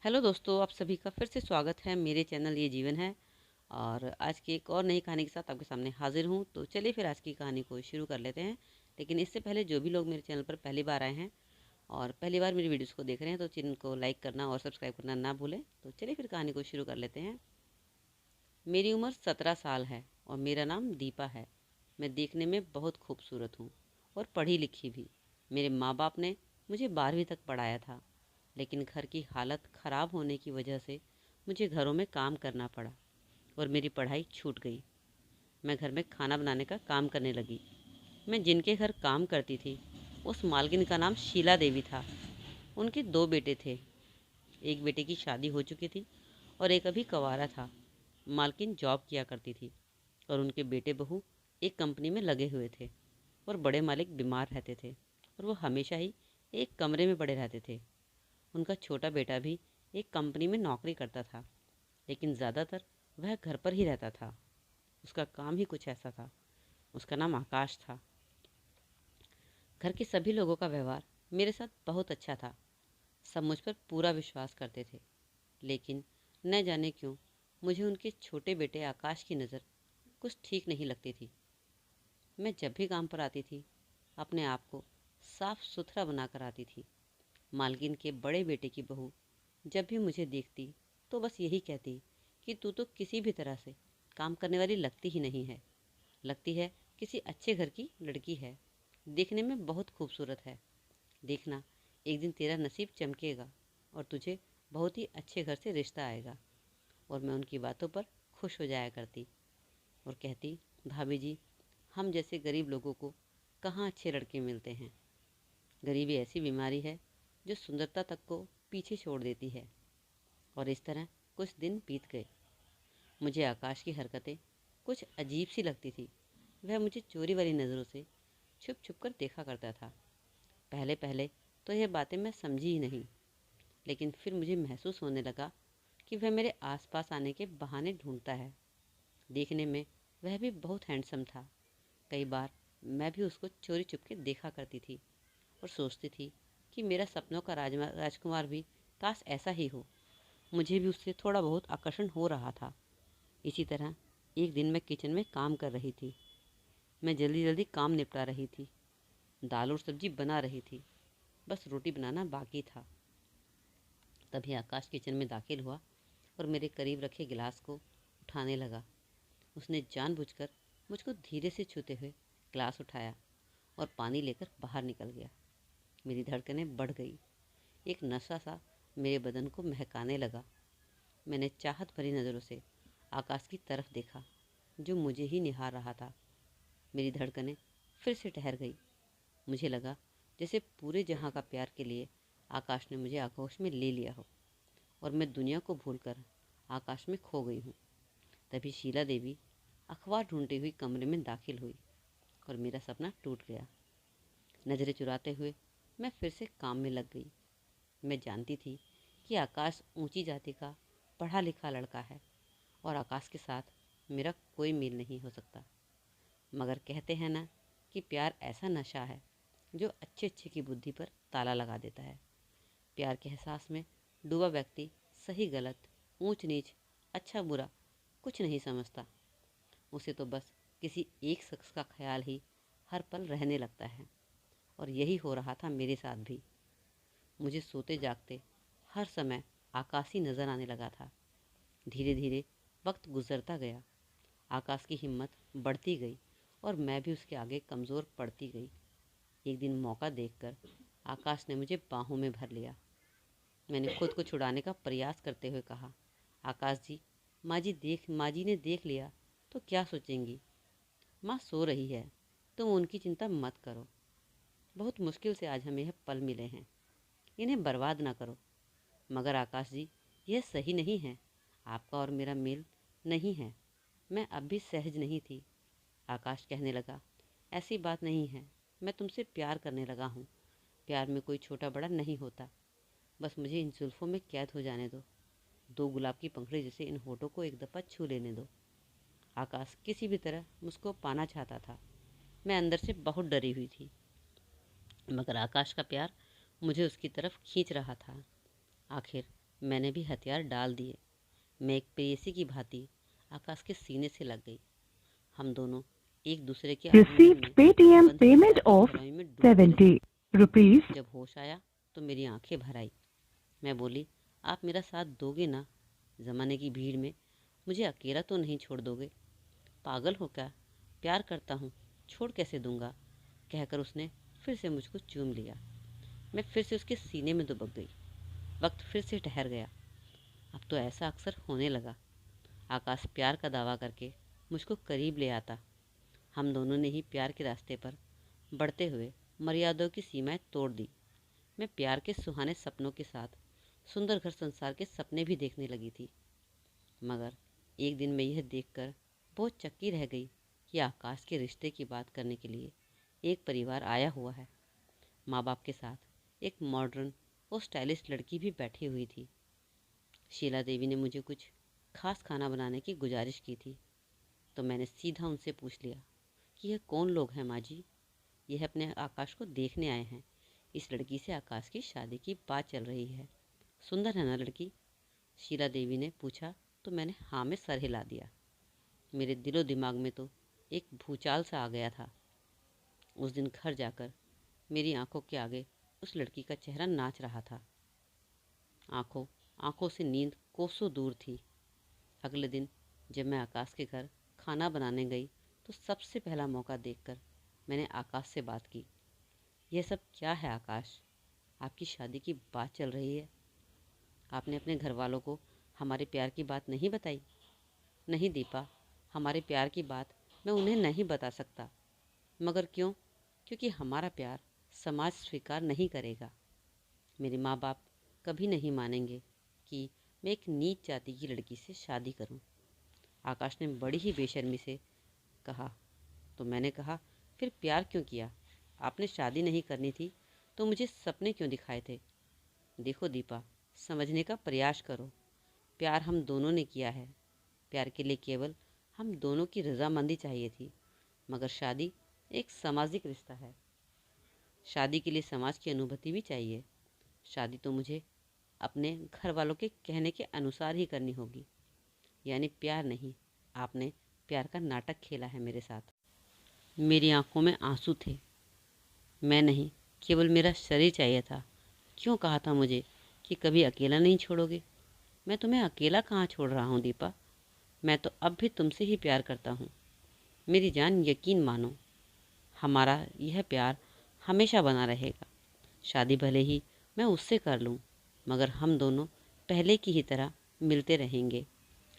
Hello दोस्तों, आप सभी का फिर से स्वागत है मेरे चैनल ये जीवन है। और आज की एक और नई कहानी के साथ आपके सामने हाजिर हूँ। तो चलिए फिर आज की कहानी को शुरू कर लेते हैं। लेकिन इससे पहले जो भी लोग मेरे चैनल पर पहली बार आए हैं और पहली बार मेरी वीडियोस को देख रहे हैं तो चैनल को लाइक करना और सब्सक्राइब करना ना भूलें। तो चलिए फिर कहानी को शुरू कर लेते हैं। मेरी उम्र 17 साल है और मेरा नाम दीपा है। मैं देखने में बहुत खूबसूरत हूँ और पढ़ी लिखी भी। मेरे माँ बाप ने मुझे 12वीं तक पढ़ाया था, लेकिन घर की हालत ख़राब होने की वजह से मुझे घरों में काम करना पड़ा और मेरी पढ़ाई छूट गई। मैं घर में खाना बनाने का काम करने लगी। मैं जिनके घर काम करती थी उस मालकिन का नाम शीला देवी था। उनके दो बेटे थे। एक बेटे की शादी हो चुकी थी और एक अभी कंवारा था। मालकिन जॉब किया करती थी और उनके बेटे बहू एक कंपनी में लगे हुए थे और बड़े मालिक बीमार रहते थे और वो हमेशा ही एक कमरे में पड़े रहते थे। उनका छोटा बेटा भी एक कंपनी में नौकरी करता था, लेकिन ज़्यादातर वह घर पर ही रहता था। उसका काम ही कुछ ऐसा था। उसका नाम आकाश था। घर के सभी लोगों का व्यवहार मेरे साथ बहुत अच्छा था। सब मुझ पर पूरा विश्वास करते थे, लेकिन न जाने क्यों मुझे उनके छोटे बेटे आकाश की नज़र कुछ ठीक नहीं लगती थी। मैं जब भी काम पर आती थी अपने आप को साफ सुथरा बनाकर आती थी। मालकिन के बड़े बेटे की बहू जब भी मुझे देखती तो बस यही कहती कि तू तो किसी भी तरह से काम करने वाली लगती ही नहीं है। लगती है किसी अच्छे घर की लड़की है। देखने में बहुत खूबसूरत है। देखना, एक दिन तेरा नसीब चमकेगा और तुझे बहुत ही अच्छे घर से रिश्ता आएगा। और मैं उनकी बातों पर खुश हो जाया करती और कहती, भाभी जी, हम जैसे गरीब लोगों को कहाँ अच्छे लड़के मिलते हैं। गरीबी ऐसी बीमारी है जो सुंदरता तक को पीछे छोड़ देती है। और इस तरह कुछ दिन बीत गए। मुझे आकाश की हरकतें कुछ अजीब सी लगती थी। वह मुझे चोरी वाली नज़रों से छुप छुप कर देखा करता था। पहले पहले तो यह बातें मैं समझी ही नहीं, लेकिन फिर मुझे महसूस होने लगा कि वह मेरे आसपास आने के बहाने ढूंढता है। देखने में वह भी बहुत हैंडसम था। कई बार मैं भी उसको चोरी चुपके देखा करती थी और सोचती थी कि मेरा सपनों का राजकुमार भी काश ऐसा ही हो। मुझे भी उससे थोड़ा बहुत आकर्षण हो रहा था। इसी तरह एक दिन मैं किचन में काम कर रही थी। मैं जल्दी जल्दी काम निपटा रही थी। दाल और सब्जी बना रही थी। बस रोटी बनाना बाकी था। तभी आकाश किचन में दाखिल हुआ और मेरे करीब रखे गिलास को उठाने लगा। उसने जानबूझकर मुझको धीरे से छूते हुए गिलास उठाया और पानी लेकर बाहर निकल गया। मेरी धड़कनें बढ़ गई। एक नशा सा मेरे बदन को महकाने लगा। मैंने चाहत भरी नज़रों से आकाश की तरफ देखा, जो मुझे ही निहार रहा था। मेरी धड़कनें फिर से ठहर गई। मुझे लगा जैसे पूरे जहां का प्यार के लिए आकाश ने मुझे आगोश में ले लिया हो और मैं दुनिया को भूलकर आकाश में खो गई हूँ। तभी शीला देवी अखबार ढूंढती हुई कमरे में दाखिल हुई और मेरा सपना टूट गया। नज़रें चुराते हुए मैं फिर से काम में लग गई। मैं जानती थी कि आकाश ऊंची जाति का पढ़ा लिखा लड़का है और आकाश के साथ मेरा कोई मेल नहीं हो सकता। मगर कहते हैं ना कि प्यार ऐसा नशा है जो अच्छे अच्छे की बुद्धि पर ताला लगा देता है। प्यार के एहसास में डूबा व्यक्ति सही गलत, ऊंच नीच, अच्छा बुरा कुछ नहीं समझता। उसे तो बस किसी एक शख्स का ख्याल ही हर पल रहने लगता है। और यही हो रहा था मेरे साथ भी। मुझे सोते जागते हर समय आकाश ही नज़र आने लगा था। धीरे धीरे वक्त गुजरता गया। आकाश की हिम्मत बढ़ती गई और मैं भी उसके आगे कमज़ोर पड़ती गई। एक दिन मौका देखकर आकाश ने मुझे बाहों में भर लिया। मैंने खुद को छुड़ाने का प्रयास करते हुए कहा, आकाश जी, माँ जी ने देख लिया तो क्या सोचेंगी। माँ सो रही है, तुम उनकी चिंता मत करो। बहुत मुश्किल से आज हमें यह पल मिले हैं, इन्हें बर्बाद ना करो। मगर आकाश जी, यह सही नहीं है। आपका और मेरा मेल नहीं है। मैं अब भी सहज नहीं थी। आकाश कहने लगा, ऐसी बात नहीं है। मैं तुमसे प्यार करने लगा हूँ। प्यार में कोई छोटा बड़ा नहीं होता। बस मुझे इन जुल्फ़ों में कैद हो जाने दो। दो गुलाब की पंखुड़ी जैसे इन होठों को एक दफ़ा छू लेने दो। आकाश किसी भी तरह मुझको पाना चाहता था। मैं अंदर से बहुत डरी हुई थी, मगर आकाश का प्यार मुझे उसकी तरफ खींच रहा था। आखिर मैंने भी हथियार डाल दिए। मैं एक प्रेयसी की भांति आकाश के सीने से लग गई। हम दोनों एक दूसरे के आलिंगन Received में Paytm बंधी payment शादी की of हरवाई में डूबते रहे। 70 rupees. जब होश आया तो मेरी आंखें भर आई। मैं बोली, आप मेरा साथ दोगे ना? ज़माने की भीड़ में मुझे अकेला तो नहीं छोड़ दोगे? पागल हो क्या? प्यार करता हूँ, छोड़ कैसे दूंगा? कहकर उसने फिर से मुझको चूम लिया। मैं फिर से उसके सीने में दुबक गई। वक्त फिर से ठहर गया। अब तो ऐसा अक्सर होने लगा। आकाश प्यार का दावा करके मुझको करीब ले आता। हम दोनों ने ही प्यार के रास्ते पर बढ़ते हुए मर्यादाओं की सीमाएं तोड़ दी। मैं प्यार के सुहाने सपनों के साथ सुंदर घर संसार के सपने भी देखने लगी थी। मगर एक दिन मैं यह देखकर बहुत चक्की रह गई कि आकाश के रिश्ते की बात करने के लिए एक परिवार आया हुआ है। माँ बाप के साथ एक मॉडर्न और स्टाइलिश लड़की भी बैठी हुई थी। शीला देवी ने मुझे कुछ खास खाना बनाने की गुजारिश की थी, तो मैंने सीधा उनसे पूछ लिया कि यह कौन लोग हैं माँ जी? यह अपने आकाश को देखने आए हैं। इस लड़की से आकाश की शादी की बात चल रही है। सुंदर है ना लड़की? शीला देवी ने पूछा तो मैंने हाँ में सर हिला दिया। मेरे दिलो दिमाग में तो एक भूचाल सा आ गया था। उस दिन घर जाकर मेरी आंखों के आगे उस लड़की का चेहरा नाच रहा था। आंखों आंखों से नींद कोसों दूर थी। अगले दिन जब मैं आकाश के घर खाना बनाने गई तो सबसे पहला मौका देखकर मैंने आकाश से बात की। यह सब क्या है आकाश? आपकी शादी की बात चल रही है। आपने अपने घर वालों को हमारे प्यार की बात नहीं बताई? नहीं दीपा, हमारे प्यार की बात मैं उन्हें नहीं बता सकता। मगर क्यों? क्योंकि हमारा प्यार समाज स्वीकार नहीं करेगा। मेरे माँ बाप कभी नहीं मानेंगे कि मैं एक नीच जाति की लड़की से शादी करूं। आकाश ने बड़ी ही बेशर्मी से कहा। तो मैंने कहा, फिर प्यार क्यों किया? आपने शादी नहीं करनी थी तो मुझे सपने क्यों दिखाए थे? देखो दीपा, समझने का प्रयास करो। प्यार हम दोनों ने किया है। प्यार के लिए केवल हम दोनों की रजामंदी चाहिए थी। मगर शादी एक सामाजिक रिश्ता है। शादी के लिए समाज की अनुभूति भी चाहिए। शादी तो मुझे अपने घर वालों के कहने के अनुसार ही करनी होगी। यानी प्यार नहीं, आपने प्यार का नाटक खेला है मेरे साथ। मेरी आंखों में आंसू थे। मैं नहीं, केवल मेरा शरीर चाहिए था। क्यों कहा था मुझे कि कभी अकेला नहीं छोड़ोगे? मैं तुम्हें अकेला कहाँ छोड़ रहा हूँ दीपा। मैं तो अब भी तुमसे ही प्यार करता हूँ। मेरी जान, यकीन मानो, हमारा यह प्यार हमेशा बना रहेगा। शादी भले ही मैं उससे कर लूँ, मगर हम दोनों पहले की ही तरह मिलते रहेंगे।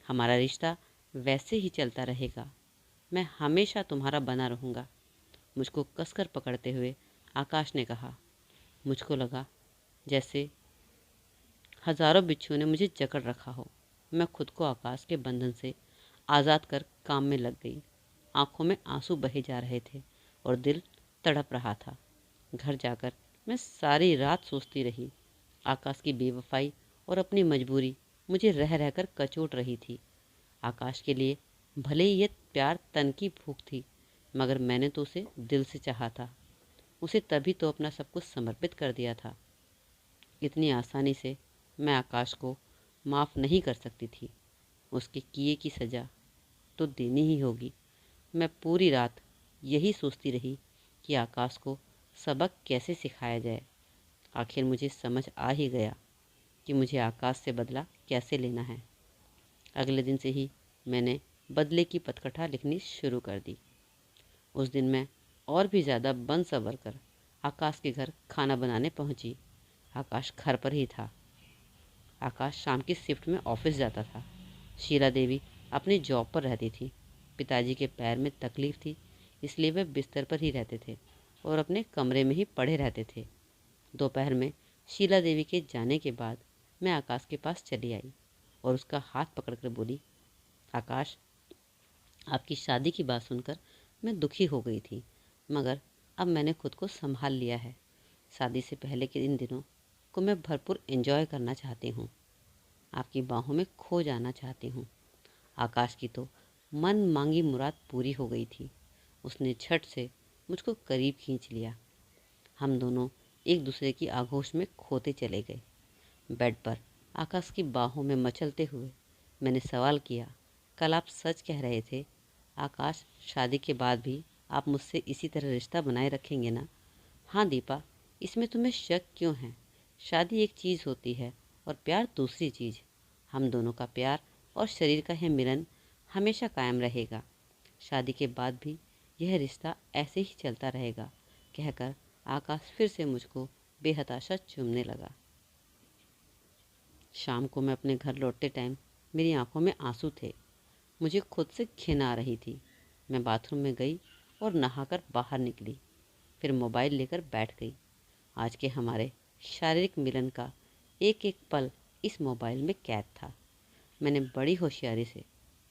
हमारा रिश्ता वैसे ही चलता रहेगा। मैं हमेशा तुम्हारा बना रहूँगा। मुझको कसकर पकड़ते हुए आकाश ने कहा। मुझको लगा जैसे हजारों बिच्छुओं ने मुझे जकड़ रखा हो। मैं खुद को आकाश के बंधन से आज़ाद कर काम में लग गई। आंखों में आंसू बहे जा रहे थे और दिल तड़प रहा था। घर जाकर मैं सारी रात सोचती रही। आकाश की बेवफाई और अपनी मजबूरी मुझे रह रहकर कचोट रही थी। आकाश के लिए भले ही ये प्यार तन की भूख थी, मगर मैंने तो उसे दिल से चाहा था। उसे तभी तो अपना सब कुछ समर्पित कर दिया था। इतनी आसानी से मैं आकाश को माफ़ नहीं कर सकती थी। उसके किए की सज़ा तो देनी ही होगी। मैं पूरी रात यही सोचती रही कि आकाश को सबक कैसे सिखाया जाए। आखिर मुझे समझ आ ही गया कि मुझे आकाश से बदला कैसे लेना है। अगले दिन से ही मैंने बदले की पटकथा लिखनी शुरू कर दी। उस दिन मैं और भी ज़्यादा बन सवर कर आकाश के घर खाना बनाने पहुंची। आकाश घर पर ही था। आकाश शाम की शिफ्ट में ऑफिस जाता था। शीला देवी अपनी जॉब पर रहती थी। पिताजी के पैर में तकलीफ थी, इसलिए वे बिस्तर पर ही रहते थे और अपने कमरे में ही पड़े रहते थे। दोपहर में शीला देवी के जाने के बाद मैं आकाश के पास चली आई और उसका हाथ पकड़कर बोली, आकाश, आपकी शादी की बात सुनकर मैं दुखी हो गई थी, मगर अब मैंने खुद को संभाल लिया है। शादी से पहले के इन दिनों को मैं भरपूर एंजॉय करना चाहती हूँ। आपकी बाहों में खो जाना चाहती हूँ। आकाश की तो मन मांगी मुराद पूरी हो गई थी। उसने झट से मुझको करीब खींच लिया। हम दोनों एक दूसरे की आगोश में खोते चले गए। बेड पर आकाश की बाहों में मचलते हुए मैंने सवाल किया, कल आप सच कह रहे थे आकाश, शादी के बाद भी आप मुझसे इसी तरह रिश्ता बनाए रखेंगे ना? हाँ दीपा, इसमें तुम्हें शक क्यों है? शादी एक चीज़ होती है और प्यार दूसरी चीज़। हम दोनों का प्यार और शरीर का यह मिलन हमेशा कायम रहेगा। शादी के बाद भी यह रिश्ता ऐसे ही चलता रहेगा, कहकर आकाश फिर से मुझको बेहताशा चूमने लगा। शाम को मैं अपने घर लौटते टाइम मेरी आंखों में आंसू थे। मुझे खुद से घिन आ रही थी। मैं बाथरूम में गई और नहाकर बाहर निकली, फिर मोबाइल लेकर बैठ गई। आज के हमारे शारीरिक मिलन का एक एक पल इस मोबाइल में कैद था। मैंने बड़ी होशियारी से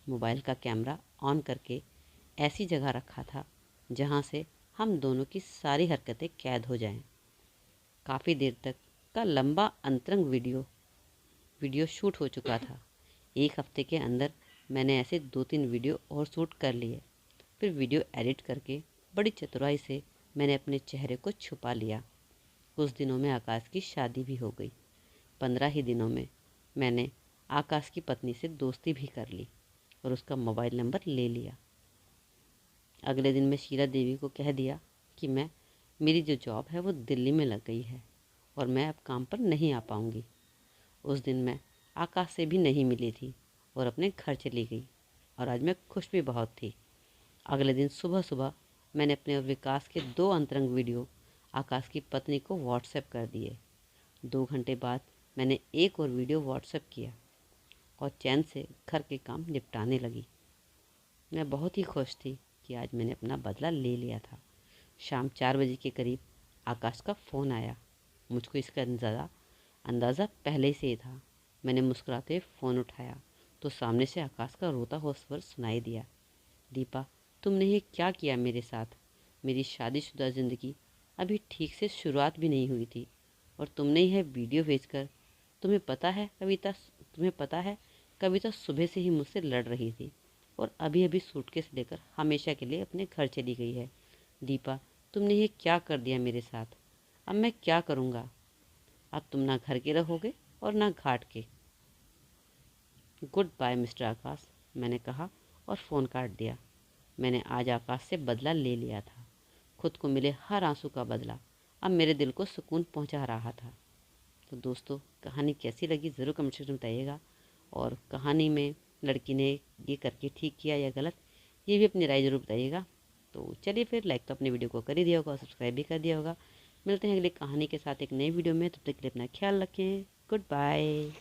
मोबाइल का कैमरा ऑन करके ऐसी जगह रखा था जहाँ से हम दोनों की सारी हरकतें कैद हो जाएं। काफ़ी देर तक का लंबा अंतरंग वीडियो शूट हो चुका था। एक हफ्ते के अंदर मैंने ऐसे 2-3 वीडियो और शूट कर लिए। फिर वीडियो एडिट करके बड़ी चतुराई से मैंने अपने चेहरे को छुपा लिया। कुछ दिनों में आकाश की शादी भी हो गई। 15 ही दिनों में मैंने आकाश की पत्नी से दोस्ती भी कर ली और उसका मोबाइल नंबर ले लिया। अगले दिन मैं शीला देवी को कह दिया कि मेरी जो जॉब है वो दिल्ली में लग गई है और मैं अब काम पर नहीं आ पाऊँगी। उस दिन मैं आकाश से भी नहीं मिली थी और अपने घर चली गई और आज मैं खुश भी बहुत थी। अगले दिन सुबह सुबह मैंने अपने और विकास के 2 अंतरंग वीडियो आकाश की पत्नी को व्हाट्सएप कर दिए। 2 घंटे बाद मैंने एक और वीडियो व्हाट्सएप किया और चैन से घर के काम निपटाने लगी। मैं बहुत ही खुश थी कि आज मैंने अपना बदला ले लिया था। शाम 4 बजे के करीब आकाश का फ़ोन आया। मुझको इसका अंदाज़ा पहले से ही था। मैंने मुस्कुराते हुए फ़ोन उठाया तो सामने से आकाश का रोता हुआ स्वर सुनाई दिया। दीपा, तुमने ये क्या किया मेरे साथ? मेरी शादीशुदा ज़िंदगी अभी ठीक से शुरुआत भी नहीं हुई थी और तुमने यह वीडियो भेजकर तुम्हें पता है कविता सुबह से ही मुझसे लड़ रही थी और अभी अभी सूटकेस लेकर हमेशा के लिए अपने घर चली गई है। दीपा, तुमने ये क्या कर दिया मेरे साथ? अब मैं क्या करूँगा? अब तुम ना घर के रहोगे और ना घाट के। गुड बाय मिस्टर आकाश, मैंने कहा और फ़ोन काट दिया। मैंने आज आकाश से बदला ले लिया था। खुद को मिले हर आंसू का बदला अब मेरे दिल को सुकून पहुंचा रहा था। तो दोस्तों, कहानी कैसी लगी ज़रूर कमेंट सेक्शन में बताइएगा और कहानी में लड़की ने ये करके ठीक किया या गलत, ये भी अपनी राय ज़रूर बताइएगा। तो चलिए फिर, लाइक तो अपने वीडियो को कर ही दिया होगा और सब्सक्राइब भी कर दिया होगा। मिलते हैं अगली कहानी के साथ एक नई वीडियो में। तब तक के लिए अपना ख्याल रखें। Good bye.